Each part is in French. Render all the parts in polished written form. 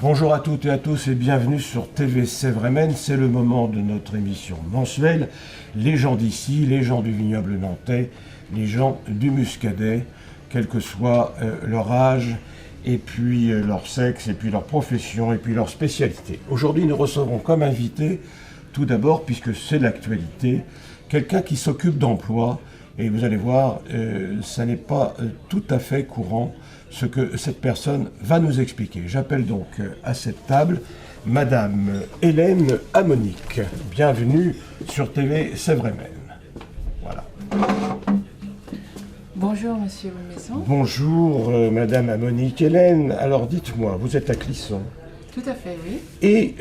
Bonjour à toutes et à tous et bienvenue sur TV Sévremen. C'est le moment de notre émission mensuelle. Les gens d'ici, les gens du vignoble nantais, les gens du Muscadet, quel que soit leur âge, et puis leur sexe, et puis leur profession, et puis leur spécialité. Aujourd'hui, nous recevrons comme invité, tout d'abord, puisque c'est l'actualité, quelqu'un qui s'occupe d'emploi. Et vous allez voir, ça n'est pas tout à fait courant ce que cette personne va nous expliquer. J'appelle donc à cette table Madame Hélène Amonique. Bienvenue sur TV Sévremen. Voilà. Bonjour Monsieur Maison. Bonjour Madame Amonique. Hélène, alors dites-moi, vous êtes à Clisson. Tout à fait, oui. Et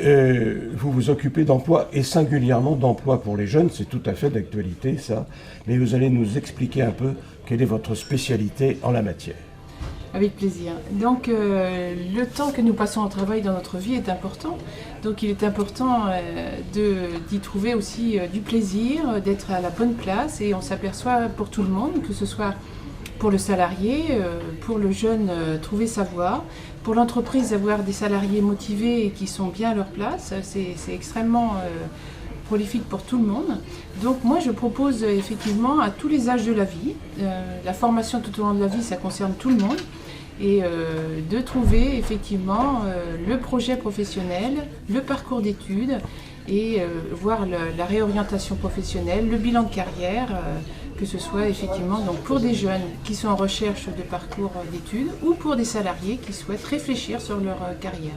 vous vous occupez d'emploi, et singulièrement d'emploi pour les jeunes, c'est tout à fait d'actualité ça, mais vous allez nous expliquer un peu quelle est votre spécialité en la matière. Avec plaisir. Donc le temps que nous passons au travail dans notre vie est important, donc il est important d'y trouver aussi du plaisir, d'être à la bonne place, et on s'aperçoit pour tout le monde, que ce soit pour le salarié, pour le jeune trouver sa voie, pour l'entreprise avoir des salariés motivés et qui sont bien à leur place, c'est extrêmement prolifique pour tout le monde. Donc moi je propose effectivement à tous les âges de la vie, la formation tout au long de la vie ça concerne tout le monde, et de trouver effectivement le projet professionnel, le parcours d'études et voir la réorientation professionnelle, le bilan de carrière, que ce soit effectivement donc pour des jeunes qui sont en recherche de parcours d'études ou pour des salariés qui souhaitent réfléchir sur leur carrière.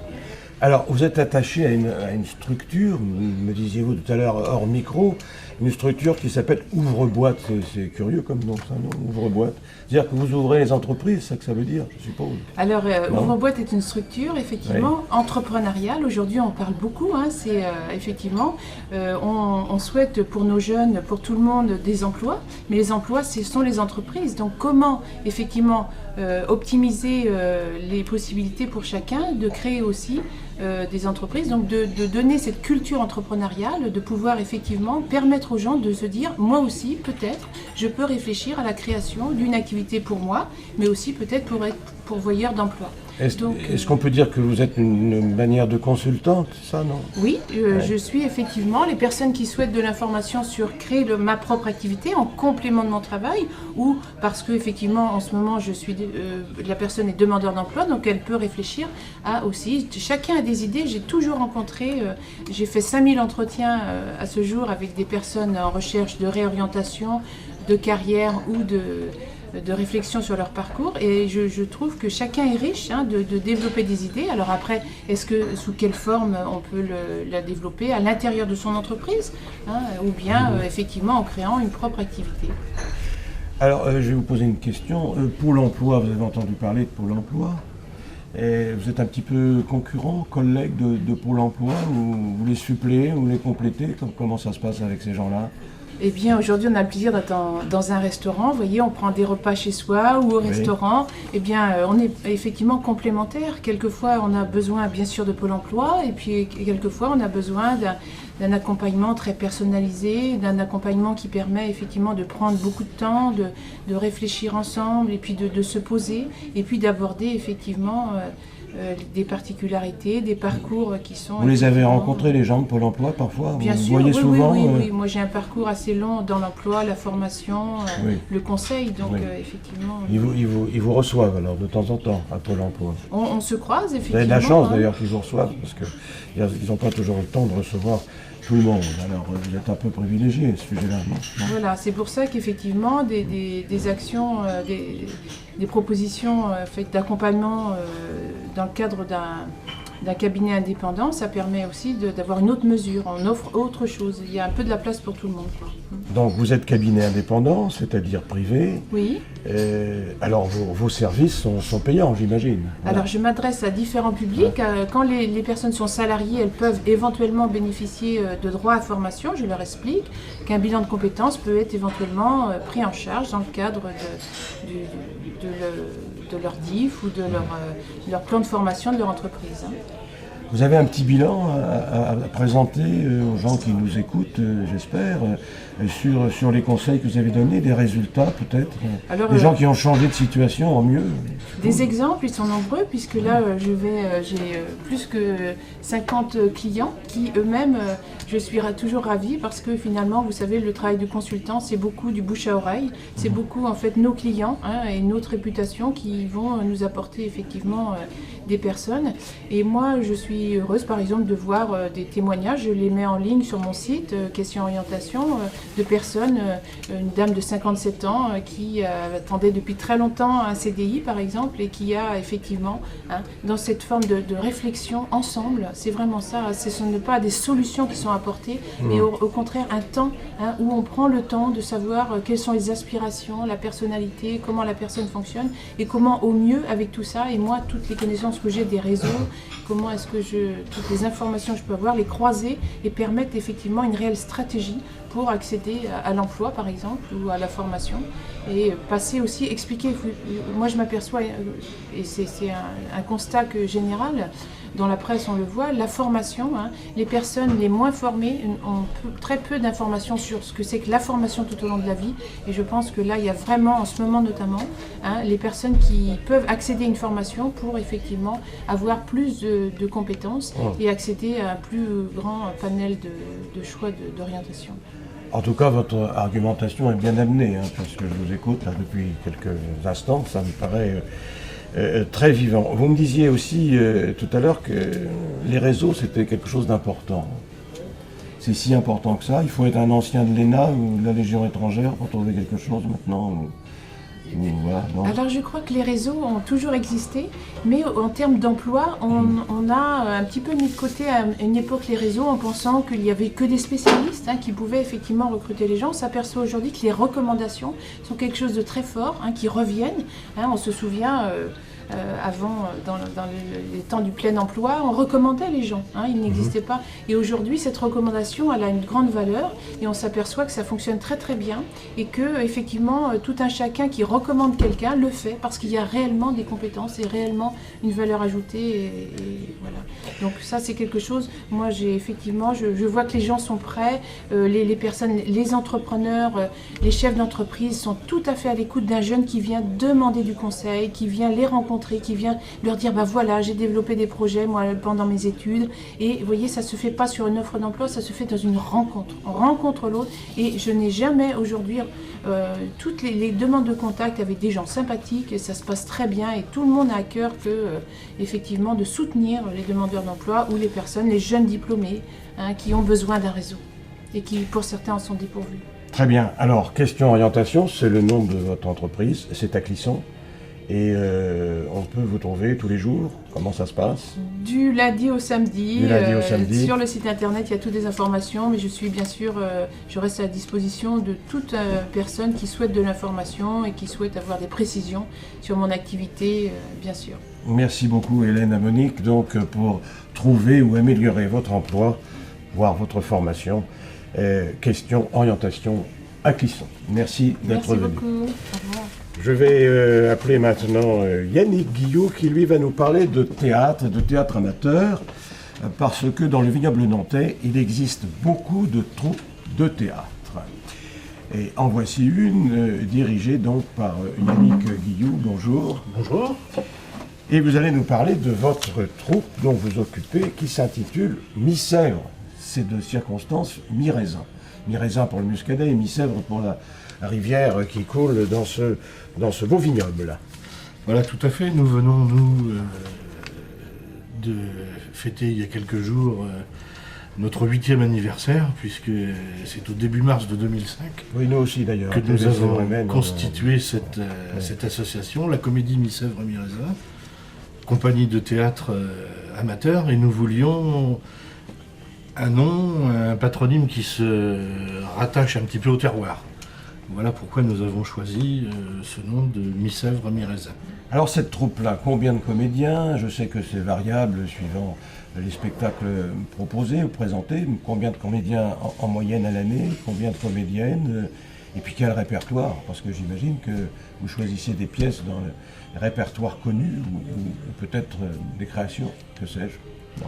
Alors, vous êtes attaché à une structure, me disiez-vous tout à l'heure hors micro, une structure qui s'appelle Ouvre-Boîte. C'est curieux comme nom, ça, non? Ouvre-Boîte. C'est-à-dire que vous ouvrez les entreprises, c'est ça que ça veut dire, je suppose? Alors, Ouvre-Boîte est une structure, effectivement, entrepreneuriale. Aujourd'hui, on parle beaucoup, c'est effectivement, on souhaite pour nos jeunes, pour tout le monde, des emplois, mais les emplois, ce sont les entreprises. Donc, comment, effectivement, optimiser les possibilités pour chacun, de créer aussi des entreprises, donc de donner cette culture entrepreneuriale, de pouvoir effectivement permettre aux gens de se dire, moi aussi, peut-être, je peux réfléchir à la création d'une activité pour moi, mais aussi peut-être pour être pourvoyeur d'emploi. Est-ce qu'on peut dire que vous êtes une manière de consultante, ça, non? Oui, je suis effectivement les personnes qui souhaitent de l'information sur créer ma propre activité en complément de mon travail, ou parce que effectivement en ce moment la personne est demandeur d'emploi, donc elle peut réfléchir à aussi. Chacun a des idées. J'ai toujours rencontré, j'ai fait 5000 entretiens à ce jour avec des personnes en recherche de réorientation, de carrière ou de réflexion sur leur parcours, et je trouve que chacun est riche de développer des idées. Alors après, sous quelle forme on peut la développer à l'intérieur de son entreprise, ou bien effectivement en créant une propre activité. Alors je vais vous poser une question. Pôle emploi, vous avez entendu parler de Pôle emploi, et vous êtes un petit peu concurrent, collègue de Pôle emploi, ou vous les suppléez, ou vous les complétez? Comment ça se passe avec ces gens-là? Eh bien, aujourd'hui, on a le plaisir d'être dans un restaurant. Vous voyez, on prend des repas chez soi ou au restaurant. Eh bien, on est effectivement complémentaires. Quelquefois, on a besoin, bien sûr, de Pôle emploi. Et puis, quelquefois, on a besoin d'un accompagnement très personnalisé, d'un accompagnement qui permet effectivement de prendre beaucoup de temps, de réfléchir ensemble, et puis de se poser, et puis d'aborder effectivement des particularités, des parcours qui sont... Vous les avez rencontrés, les gens de Pôle emploi, parfois? Bien sûr, voyez souvent, oui. Moi, j'ai un parcours assez long dans l'emploi, la formation, le conseil, donc effectivement... Ils vous reçoivent alors de temps en temps à Pôle emploi? On se croise, effectivement. Vous avez de la chance d'ailleurs qu'ils vous reçoivent, parce qu'ils n'ont pas toujours le temps de recevoir tout le monde. Alors vous êtes un peu privilégié à ce sujet-là, non? Voilà, c'est pour ça qu'effectivement des actions, des propositions faites d'accompagnement dans le cadre d'un cabinet indépendant, ça permet aussi d'avoir une autre mesure, on offre autre chose, il y a un peu de la place pour tout le monde, quoi. Donc vous êtes cabinet indépendant, c'est-à-dire privé. Oui. Alors vos services sont payants, j'imagine. Voilà. Alors je m'adresse à différents publics. Quand les personnes sont salariées, elles peuvent éventuellement bénéficier de droits à formation. Je leur explique qu'un bilan de compétences peut être éventuellement pris en charge dans le cadre de leur DIF ou de leur plan de formation de leur entreprise. Vous avez un petit bilan à présenter aux gens qui nous écoutent, j'espère, sur les conseils que vous avez donnés, des résultats peut-être, des gens qui ont changé de situation en mieux. Des exemples, ils sont nombreux, puisque là, j'ai plus que 50 clients qui eux-mêmes, je suis toujours ravie, parce que finalement, vous savez, le travail du consultant, c'est beaucoup du bouche à oreille, c'est beaucoup en fait nos clients et notre réputation qui vont nous apporter effectivement des personnes. Et moi, je suis heureuse, par exemple, de voir des témoignages, je les mets en ligne sur mon site, Question Orientation, de personnes, une dame de 57 ans qui attendait depuis très longtemps un CDI, par exemple, et qui a effectivement, dans cette forme de réflexion ensemble, c'est vraiment ça, ce ne sont pas des solutions qui sont apportées, mais au contraire un temps où on prend le temps de savoir quelles sont les aspirations, la personnalité, comment la personne fonctionne, et comment au mieux avec tout ça, et moi, toutes les connaissances que j'ai des réseaux, comment est-ce que toutes les informations que je peux avoir, les croiser et permettre effectivement une réelle stratégie pour accéder à l'emploi par exemple ou à la formation et passer aussi, expliquer. Moi je m'aperçois, et c'est un constat général, dans la presse on le voit, la formation, les personnes les moins formées ont très peu d'informations sur ce que c'est que la formation tout au long de la vie, et je pense que là il y a vraiment en ce moment notamment les personnes qui peuvent accéder à une formation pour effectivement avoir plus de compétences et accéder à un plus grand panel de choix d'orientation. En tout cas, votre argumentation est bien amenée, parce que je vous écoute là, depuis quelques instants, ça me paraît très vivant. Vous me disiez aussi tout à l'heure que les réseaux, c'était quelque chose d'important. C'est si important que ça. Il faut être un ancien de l'ENA ou de la Légion étrangère pour trouver quelque chose maintenant. Voilà, alors je crois que les réseaux ont toujours existé, mais en termes d'emploi, on a un petit peu mis de côté à une époque les réseaux en pensant qu'il n'y avait que des spécialistes qui pouvaient effectivement recruter les gens. On s'aperçoit aujourd'hui que les recommandations sont quelque chose de très fort, qui reviennent. On se souvient... avant, dans les temps du plein emploi, on recommandait les gens, il n'existait pas. Et aujourd'hui, cette recommandation, elle a une grande valeur et on s'aperçoit que ça fonctionne très très bien et que effectivement, tout un chacun qui recommande quelqu'un le fait parce qu'il y a réellement des compétences et réellement une valeur ajoutée. Et voilà. Donc ça, c'est quelque chose. Moi, je vois que les gens sont prêts, les personnes, les entrepreneurs, les chefs d'entreprise sont tout à fait à l'écoute d'un jeune qui vient demander du conseil, qui vient les rencontrer, qui vient leur dire voilà, j'ai développé des projets moi pendant mes études, et vous voyez, ça se fait pas sur une offre d'emploi, ça se fait dans une rencontre. On rencontre l'autre, et je n'ai jamais aujourd'hui toutes les demandes de contact avec des gens sympathiques, et ça se passe très bien, et tout le monde a à cœur effectivement de soutenir les demandeurs d'emploi ou les personnes, les jeunes diplômés qui ont besoin d'un réseau et qui pour certains en sont dépourvus. Très bien. Alors, Question Orientation, c'est le nom de votre entreprise, c'est à Clisson. Et on peut vous trouver tous les jours. Comment ça se passe ? Du lundi au samedi. Sur le site internet, il y a toutes les informations, mais je suis bien sûr, je reste à la disposition de toute personne qui souhaite de l'information et qui souhaite avoir des précisions sur mon activité, bien sûr. Merci beaucoup Hélène Amonique, donc pour trouver ou améliorer votre emploi, voire votre formation. Question Orientation à Clisson. Merci d'être venu. Merci beaucoup. Au revoir. Je vais appeler maintenant Yannick Guillot qui lui va nous parler de théâtre amateur, parce que dans le vignoble nantais, il existe beaucoup de troupes de théâtre. Et en voici une dirigée donc par Yannick Guillot. Bonjour. Bonjour. Et vous allez nous parler de votre troupe dont vous occupez, qui s'intitule Mi-Sèvre. C'est de circonstance mi-raisin. Mi-raisin pour le muscadet et mi-sèvre pour la rivière qui coule dans ce beau vignoble. Voilà, tout à fait. Nous venons, nous, de fêter il y a quelques jours notre 8e anniversaire, puisque c'est au début mars de 2005 oui, nous aussi, d'ailleurs, que nous avons constitué cette association, la Comédie Mi-Sèvre Mi-Raisin, compagnie de théâtre amateur, et nous voulions un nom, un patronyme qui se rattache un petit peu au terroir. Voilà pourquoi nous avons choisi ce nom de Mi-Sèvre Mi-Raisin. Alors cette troupe-là, combien de comédiens ? Je sais que c'est variable suivant les spectacles proposés ou présentés. Combien de comédiens en moyenne à l'année ? Combien de comédiennes ? Et puis quel répertoire ? Parce que j'imagine que vous choisissez des pièces dans le répertoire connu ou peut-être des créations, que sais-je. Non.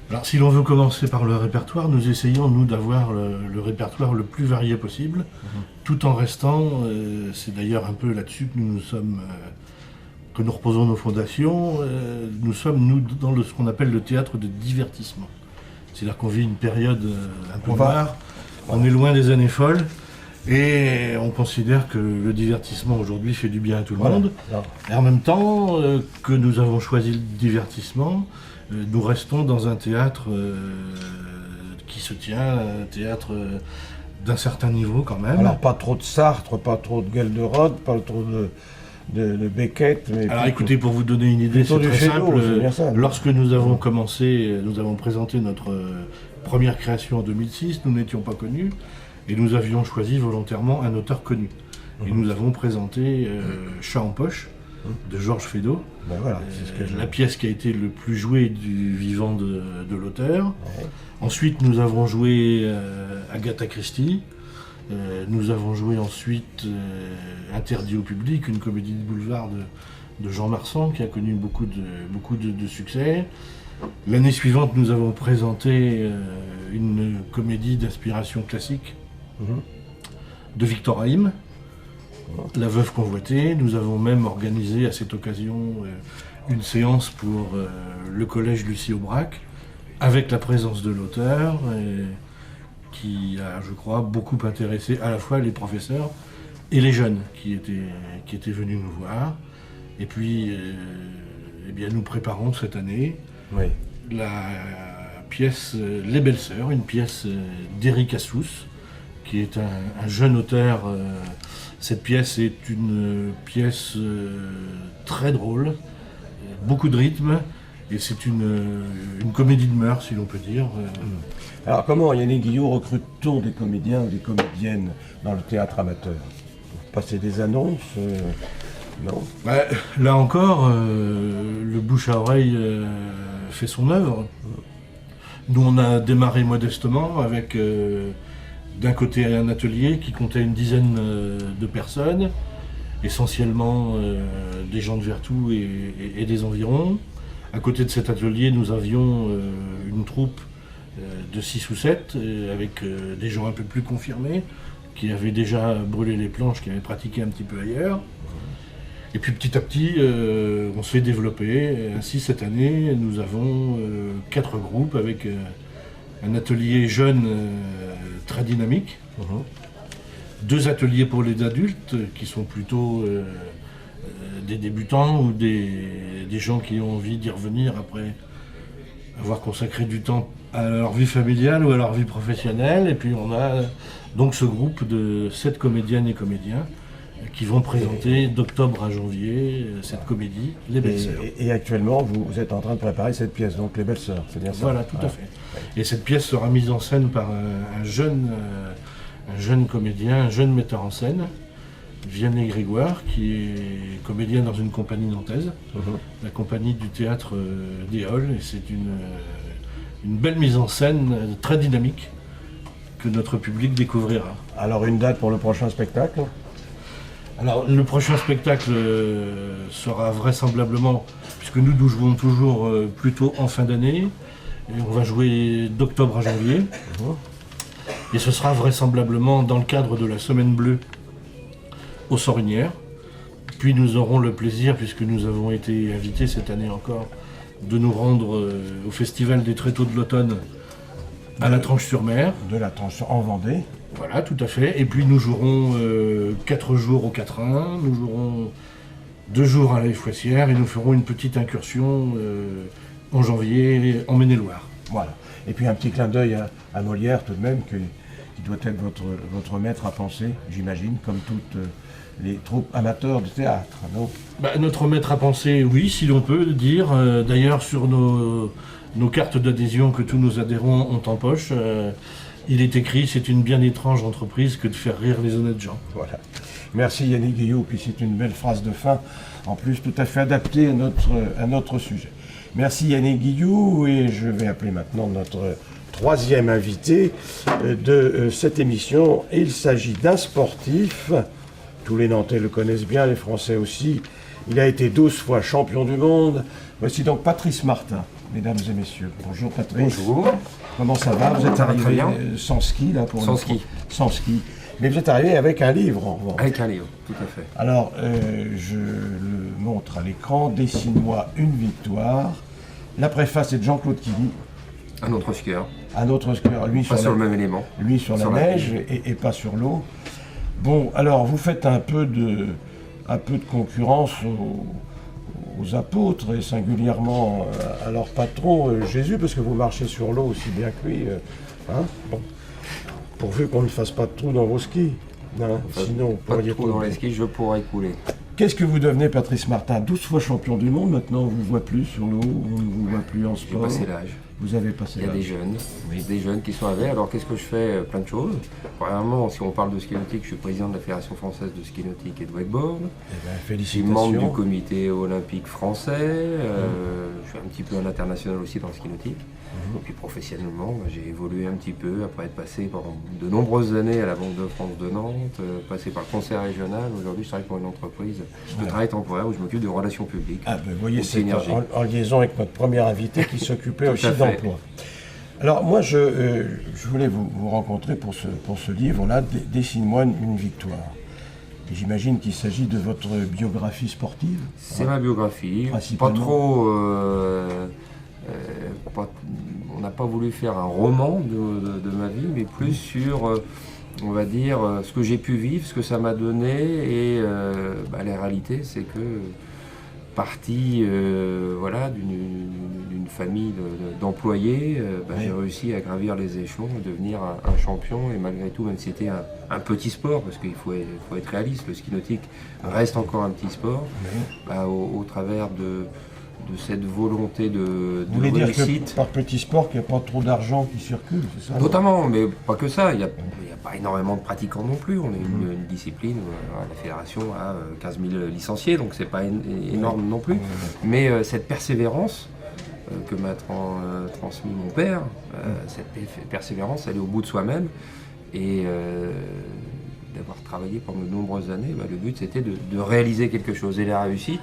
Alors, si l'on veut commencer par le répertoire, nous essayons, nous, d'avoir le répertoire le plus varié possible, tout en restant, c'est d'ailleurs un peu là-dessus que que nous reposons nos fondations, nous sommes, nous, dans ce qu'on appelle le théâtre de divertissement. C'est-à-dire qu'on vit une période un peu noire, on est loin des années folles, et on considère que le divertissement aujourd'hui fait du bien à tout le monde. Et en même temps que nous avons choisi le divertissement, nous restons dans un théâtre qui se tient, un théâtre d'un certain niveau quand même. Alors pas trop de Sartre, pas trop de Gelderod, pas trop de Beckett. Mais alors écoutez, pour vous donner une idée, c'est très simple. Lorsque nous avons commencé, nous avons présenté notre première création en 2006, nous n'étions pas connus, et nous avions choisi volontairement un auteur connu. Et nous avons présenté Chat en poche, de Georges Feydeau, ben voilà, la pièce qui a été le plus jouée du vivant de l'auteur. Ouais. Ensuite, nous avons joué Agatha Christie. Nous avons joué ensuite Interdit au public, une comédie de boulevard de Jean Marsan qui a connu beaucoup de succès. L'année suivante, nous avons présenté une comédie d'inspiration classique de Victor Haïm, La Veuve convoitée. Nous avons même organisé à cette occasion une séance pour le collège Lucie Aubrac, avec la présence de l'auteur, qui a, je crois, beaucoup intéressé à la fois les professeurs et les jeunes qui étaient venus nous voir. Et puis, eh bien, nous préparons cette année la pièce Les Belles Sœurs, une pièce d'Éric Assous, qui est un jeune auteur. Cette pièce est une pièce très drôle, beaucoup de rythme, et c'est une comédie de mœurs, si l'on peut dire. Alors comment, Yannick Guillot, recrute-t-on des comédiens ou des comédiennes dans le théâtre amateur? Vous passez des annonces non? Là encore, le bouche à oreille fait son œuvre. Nous, on a démarré modestement avec d'un côté un atelier qui comptait une dizaine de personnes, essentiellement des gens de Vertou et des environs. À côté de cet atelier, nous avions une troupe de 6 ou 7, avec des gens un peu plus confirmés, qui avaient déjà brûlé les planches, qui avaient pratiqué un petit peu ailleurs. Et puis petit à petit, on se fait développer. Ainsi, cette année, nous avons 4 groupes avec un atelier jeune très dynamique, 2 ateliers pour les adultes, qui sont plutôt des débutants ou des gens qui ont envie d'y revenir après avoir consacré du temps à leur vie familiale ou à leur vie professionnelle. Et puis on a donc ce groupe de 7 comédiennes et comédiens qui vont présenter d'octobre à janvier cette comédie, Les Belles Sœurs. Et actuellement, vous êtes en train de préparer cette pièce, donc Les Belles Sœurs, c'est bien ça? Voilà, tout à fait. Et cette pièce sera mise en scène par un jeune comédien, un jeune metteur en scène, Vianney Grégoire, qui est comédien dans une compagnie nantaise, la compagnie du théâtre des Halles, et c'est une belle mise en scène très dynamique que notre public découvrira. Alors une date pour le prochain spectacle? Alors le prochain spectacle sera vraisemblablement, puisque nous jouons toujours plutôt en fin d'année, et on va jouer d'octobre à janvier, et ce sera vraisemblablement dans le cadre de la Semaine Bleue aux Sorinières. Puis nous aurons le plaisir, puisque nous avons été invités cette année encore, de nous rendre au Festival des Tréteaux de l'Automne à la Tranche-sur-Mer. De la Tranche en Vendée. Voilà, tout à fait. Et puis nous jouerons 4 jours au 4-1, nous jouerons 2 jours à la Fouessière, et nous ferons une petite incursion en janvier en Maine-et-Loire. Voilà. Et puis un petit clin d'œil à Molière tout de même, qui doit être votre maître à penser, j'imagine, comme toutes les troupes amateurs de théâtre, non? Notre maître à penser, oui, si l'on peut dire. D'ailleurs, sur nos cartes d'adhésion que tous nos adhérents ont en poche, il est écrit « C'est une bien étrange entreprise que de faire rire les honnêtes gens ». Voilà. Merci Yannick Guillot, puis c'est une belle phrase de fin, en plus tout à fait adaptée à notre sujet. Merci Yannick Guillot, et je vais appeler maintenant notre troisième invité de cette émission. Il s'agit d'un sportif, tous les Nantais le connaissent bien, les Français aussi, Il a été 12 fois champion du monde. Voici donc Patrice Martin, mesdames et messieurs. Bonjour Patrice. Bonjour. Comment ça va? Vous êtes Ça va très arrivé bien. sans ski là pour Sans le- ski. Sans ski. Mais vous êtes arrivé avec un livre en revanche. Avec un livre, tout à fait. Alors, je le montre à l'écran. Dessine-moi une victoire. La préface est de Jean-Claude Killy. Un autre skieur, Un autre skieur, lui pas sur sur la- le même élément. lui sur Sur la la neige et pas sur l'eau. Bon, alors vous faites un peu de concurrence aux apôtres et singulièrement à leur patron Jésus, parce que vous marchez sur l'eau aussi bien que lui. Hein. Bon. Pourvu qu'on ne fasse pas de trous dans vos skis. Hein, sinon, vous Pas de pourriez trou dans tomber. les skis, je pourrais couler. Qu'est-ce que vous devenez, Patrice Martin? 12 fois champion du monde, maintenant on ne vous voit plus sur l'eau, on ne vous voit plus en J'ai sport. passé l'âge. Vous avez passé Il y a l'âge. des jeunes qui sont avec. Alors qu'est-ce que je fais? Plein de choses. Premièrement, si on parle de ski nautique, je suis président de la Fédération française de ski nautique et de wakeboard. Eh ben, Je suis membre félicitations. du comité olympique français. Je suis un petit peu un international aussi dans le ski nautique. Et puis professionnellement, j'ai évolué un petit peu après être passé pendant de nombreuses années à la Banque de France de Nantes, passé par le conseil régional. Aujourd'hui, je travaille pour une entreprise de travail temporaire où je m'occupe de relations publiques. Ah ben, vous voyez, Aussi c'est énergie. en liaison avec notre premier invité qui s'occupait Tout aussi à fait. d'emploi. Alors moi, je voulais vous rencontrer pour ce livre-là, Dessine-moi une victoire. Et j'imagine qu'il s'agit de votre biographie sportive. C'est ma biographie, pas Principalement. trop. On n'a pas voulu faire un roman de ma vie, mais plus sur, on va dire, ce que j'ai pu vivre, ce que ça m'a donné, et la réalité, c'est que parti voilà, d'une famille d'employés, j'ai réussi à gravir les échelons, à devenir un champion, et malgré tout, même si c'était un petit sport, parce qu'il faut être réaliste, le ski nautique reste encore un petit sport, au travers de cette volonté de Vous voulez dire réussite. que par petit sport, qu'il n'y a pas trop d'argent qui circule, c'est ça? Notamment, mais pas que ça, il n'y a pas énormément de pratiquants non plus. On est une discipline où la fédération a 15 000 licenciés, donc c'est pas énorme non plus. Mais cette persévérance que m'a transmis mon père, cette persévérance, elle est au bout de soi-même. Et d'avoir travaillé pendant de nombreuses années, le but c'était de réaliser quelque chose. Et la réussite,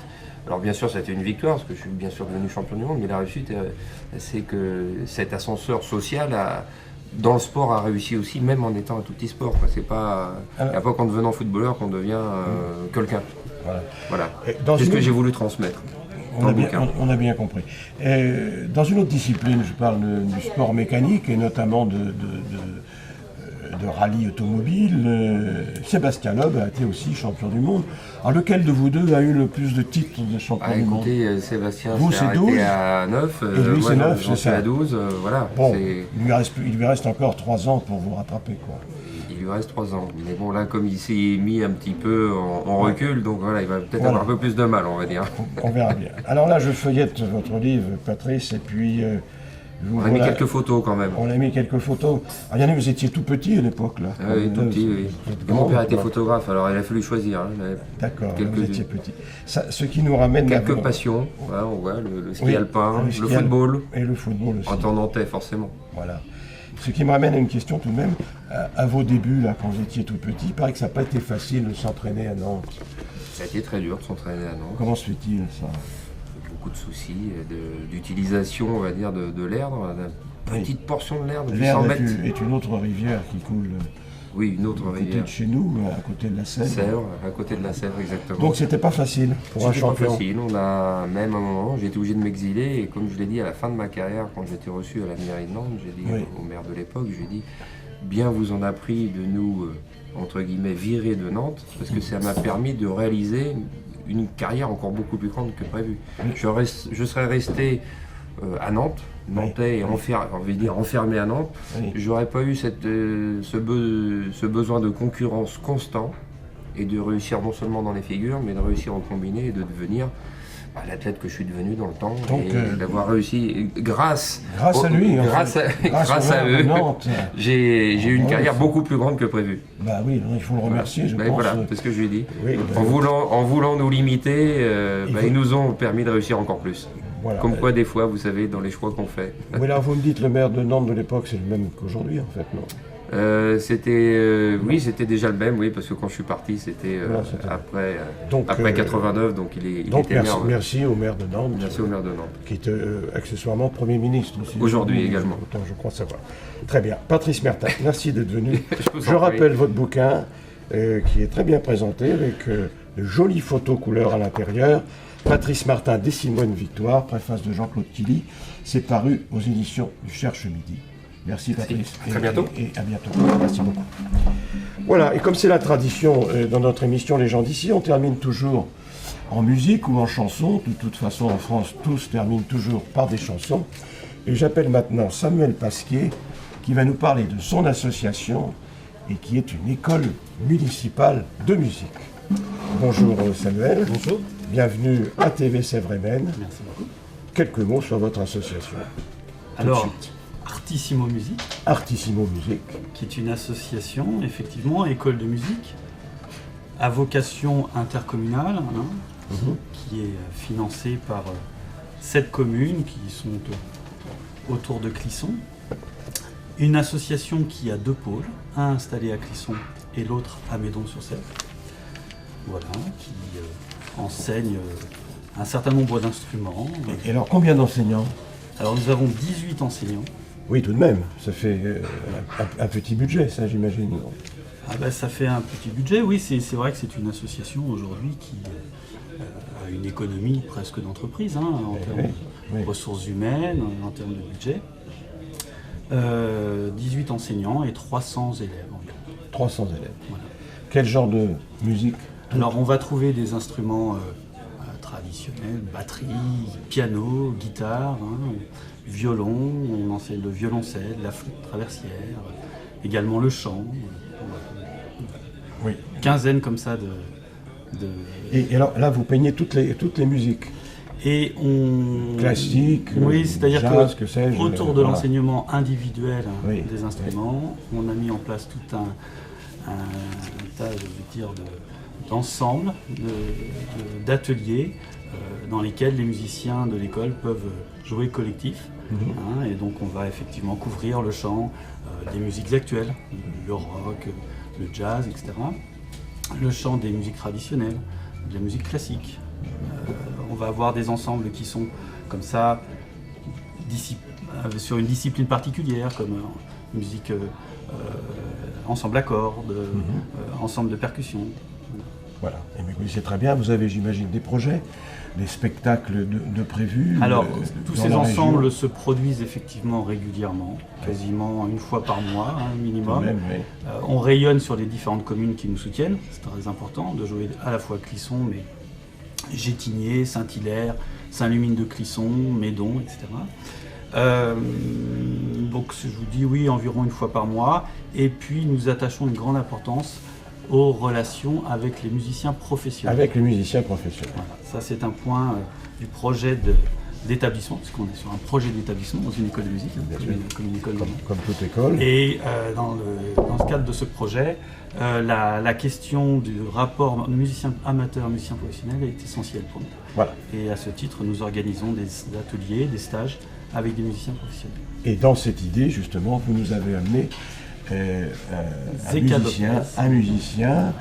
alors bien sûr c'était une victoire, parce que je suis bien sûr devenu champion du monde, mais la réussite c'est que cet ascenseur social dans le sport a réussi aussi, même en étant un tout petit sport. C'est pas, il n'y a pas qu'en devenant footballeur qu'on devient quelqu'un. Voilà. Dans C'est ce une que j'ai autre- voulu transmettre. On dans a, le bien, bouquin. on a bien compris. Dans une autre discipline, je parle du sport mécanique et notamment de rallye automobile. Sébastien Loeb a été aussi champion du monde. Alors lequel de vous deux a eu le plus de titres de champion du monde? Écoutez, Sébastien Vous, s'est c'est arrêté 12, à 9. et lui, c'est 9, j'en c'est suis ça. à 12. Voilà. Bon, c'est- il lui reste encore 3 ans pour vous rattraper, quoi. Il lui reste 3 ans. Mais bon, là, comme il s'est mis un petit peu en recul, donc voilà, il va peut-être Voilà. avoir un peu plus de mal, on va dire. On verra bien. Alors là, je feuillette votre livre, Patrice, et puis On a mis quelques photos quand même. On a mis quelques photos. Alors, il y en a, vous étiez tout petit à l'époque, là. Oui, tout petit, oui. Vous êtes Et mon grand, père était quoi. photographe, alors il a fallu choisir. Hein. D'accord, quelques- vous étiez petit. Ça, ce qui nous ramène à Quelques vous- passions, voilà, on voit le ski Oui, alpin, le le ski football, Et le football aussi. en temps nantais forcément. Voilà. Ce qui me ramène à une question tout de même, à vos débuts, là, quand vous étiez tout petit, il paraît que ça n'a pas été facile de s'entraîner à Nantes. Ça a été très dur de s'entraîner à Nantes. Comment se fait-il, ça? Beaucoup de soucis d'utilisation, on va dire, de l'Erdre, d'une petite portion de l'Erdre, du 100 L'Erdre mètres. est une autre rivière qui coule Oui, une autre à côté rivière. de chez nous, à côté de la Seine. Sèvres, à côté de la Sèvre, exactement. Donc c'était pas facile pour un C'était pas champion. facile, on a même à un moment, j'ai été obligé de m'exiler et comme je l'ai dit à la fin de ma carrière, quand j'étais reçu à la mairie de Nantes, j'ai dit Oui. au maire de l'époque, j'ai dit bien vous en a pris de nous, entre guillemets, virer de Nantes, parce que ça m'a permis de réaliser une carrière encore beaucoup plus grande que prévu. Je serais resté à Nantes, Nantais et enfermé à Nantes, Oui. j'aurais pas eu ce besoin de concurrence constant et de réussir non seulement dans les figures, mais de réussir en combiné et de devenir l'athlète que je suis devenu dans le temps. Donc, et d'avoir réussi grâce à lui, en grâce fait. grâce au à maire de eux, Nantes. j'ai eu une Ouais, carrière c'est- beaucoup plus grande que prévu. Bah oui, il faut le remercier, je Ben pense. voilà, c'est ce que je lui ai dit. Oui, En voulant nous limiter, Il faut- ils nous ont permis de réussir encore plus. Voilà. Comme quoi, des fois, vous savez, dans les choix qu'on fait. Oui, là, vous me dites le maire de Nantes de l'époque, c'est le même qu'aujourd'hui, en fait, non? Oui, c'était déjà le même, oui, parce que quand je suis parti, c'était après 89, donc il était merci, maire. Merci au maire de Nantes. Merci au maire de Nantes. Qui est accessoirement Premier ministre aussi. Aujourd'hui également. Autant je crois savoir. Très bien. Patrice Mertin, merci d'être venu. Je prie. rappelle votre bouquin qui est très bien présenté avec de jolies photos couleurs à l'intérieur. Patrice Martin, Dessine-moi une victoire, préface de Jean-Claude Killy. C'est paru aux éditions du Cherche Midi. Merci Patrice. À très bientôt. Et à bientôt. Merci beaucoup. Voilà, et comme c'est la tradition dans notre émission Les gens d'ici, on termine toujours en musique ou en chanson. De toute façon, en France, tout se termine toujours par des chansons. Et j'appelle maintenant Samuel Pasquier, qui va nous parler de son association et qui est une école municipale de musique. Bonjour Samuel. Bonjour. Bienvenue à TV Sèvres-Maine. Merci beaucoup. Quelques mots sur votre association. Alors, Artissimo Musique, Artissimo Musique. qui est une association, effectivement, école de musique, à vocation intercommunale, qui est financée par 7 communes qui sont autour de Clisson. Une association qui a 2 pôles, un installé à Clisson et l'autre à Médon-sur-Sèvre. Voilà, qui enseigne un certain nombre d'instruments. Et alors, combien d'enseignants? Alors, nous avons 18 enseignants. Oui, tout de même. Ça fait un petit budget, ça, j'imagine. Ah ben, ça fait un petit budget, oui, c'est vrai que c'est une association aujourd'hui qui a une économie presque d'entreprise, en termes de ressources humaines, en termes de budget. 18 enseignants et 300 élèves environ. 300 élèves. Voilà. Quel genre de musique? Alors on va trouver des instruments traditionnels, batterie, piano, guitare, violon, on enseigne le violoncelle, la flûte traversière, également le chant. Oui. Quinzaine comme ça de... Et alors là, vous peignez toutes les musiques Et on... classiques, oui, c'est-à-dire jazz, que sais-je, autour de voilà. l'enseignement individuel Oui. des instruments, on a mis en place tout un tas, je veux dire, d'ensemble, d'ateliers dans lesquels les musiciens de l'école peuvent jouer collectif. Et donc on va effectivement couvrir le chant des musiques actuelles, le rock, le jazz, etc. Le chant des musiques traditionnelles, de la musique classique. On va avoir des ensembles qui sont comme ça, sur une discipline particulière, comme musique ensemble à cordes, ensemble de percussion. Voilà. Et bien, c'est très bien. Vous avez, j'imagine, des projets, des spectacles de prévus. Alors, tous dans ces la ensembles région. se produisent effectivement régulièrement, quasiment une fois par mois, minimum. Quand même, oui. On rayonne sur les différentes communes qui nous soutiennent. C'est très important de jouer à la fois Clisson, mais Gétigné, Saint-Hilaire, Saint-Lumine de Clisson, Médon, etc. Donc je vous dis oui, environ une fois par mois. Et puis nous attachons une grande importance aux relations avec les musiciens professionnels. Avec les musiciens professionnels. Voilà. Ça c'est un point du projet d'établissement, puisqu'on est sur un projet d'établissement dans une école de musique, comme une école. Comme toute école. Et dans ce cadre de ce projet, la question du rapport musicien amateur, musicien professionnel est essentielle pour nous. Voilà. Et à ce titre, nous organisons des ateliers, des stages avec des musiciens professionnels. Et dans cette idée, justement, vous nous avez amené un musicien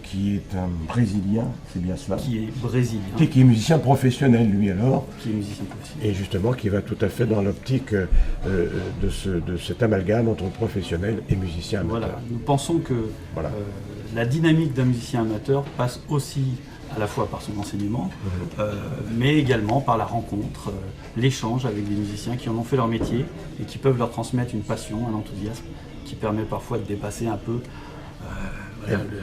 qui est un Brésilien, c'est bien cela? Qui est brésilien. Qui est musicien professionnel, lui, alors. Qui est musicien professionnel. Et justement, qui va tout à fait dans l'optique de cet amalgame entre professionnel et musicien amateur. Voilà. Nous pensons que la dynamique d'un musicien amateur passe aussi à la fois par son enseignement, mais également par la rencontre, l'échange avec des musiciens qui en ont fait leur métier et qui peuvent leur transmettre une passion, un enthousiasme qui permet parfois de dépasser un peu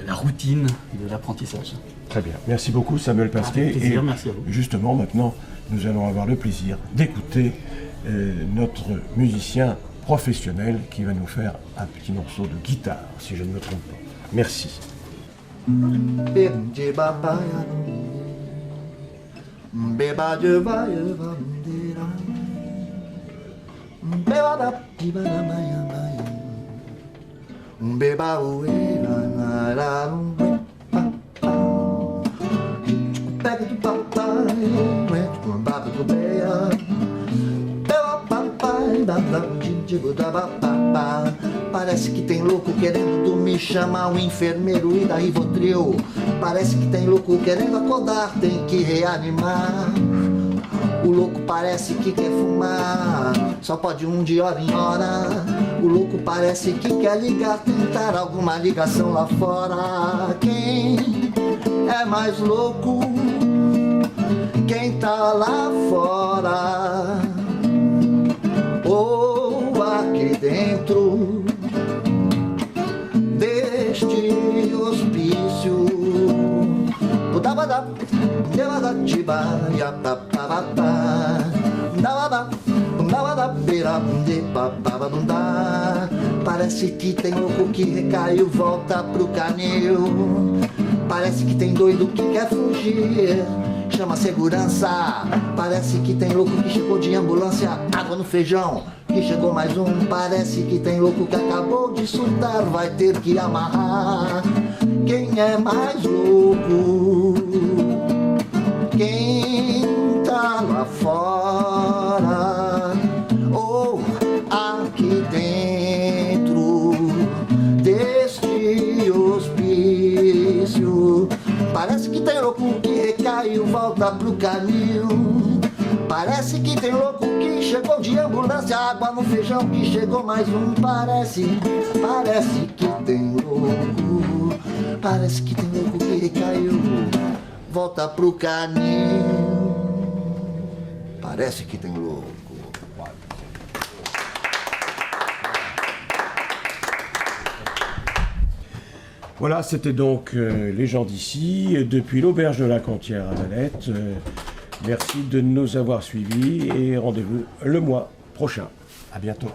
la routine de l'apprentissage. Très bien. Merci beaucoup Samuel Pasquier. Avec plaisir, et merci à vous. Justement, maintenant, nous allons avoir le plaisir d'écouter notre musicien professionnel qui va nous faire un petit morceau de guitare, si je ne me trompe pas. Merci. Parece que tem louco querendo me chamar o enfermeiro e da Rivotril. Parece que tem louco querendo acordar, tem que reanimar. O louco parece que quer fumar, só pode de hora em hora. O louco parece que quer ligar, tentar alguma ligação lá fora. Quem é mais louco? Quem tá lá fora ou aqui dentro deste hospício? Parece que tem louco que recaiu, volta pro canil. Parece que tem doido que quer fugir, chama segurança. Parece que tem louco que chegou de ambulância, água no feijão, que chegou mais um. Parece que tem louco que acabou de surtar, vai ter que amarrar. Quem é mais louco? Quem tá lá fora ou aqui dentro deste hospício? Parece que tem louco que recaiu, volta pro canil. Parece que tem louco que chegou de ambulância, água no feijão, que chegou mais um. Parece que tem louco, parece que tem louco que recaiu, volta pro canil. Parece que tem louco. Voilà, c'était donc les gens d'ici, depuis l'auberge de la Cantière à Valette. Merci de nous avoir suivis et rendez-vous le mois prochain. À bientôt.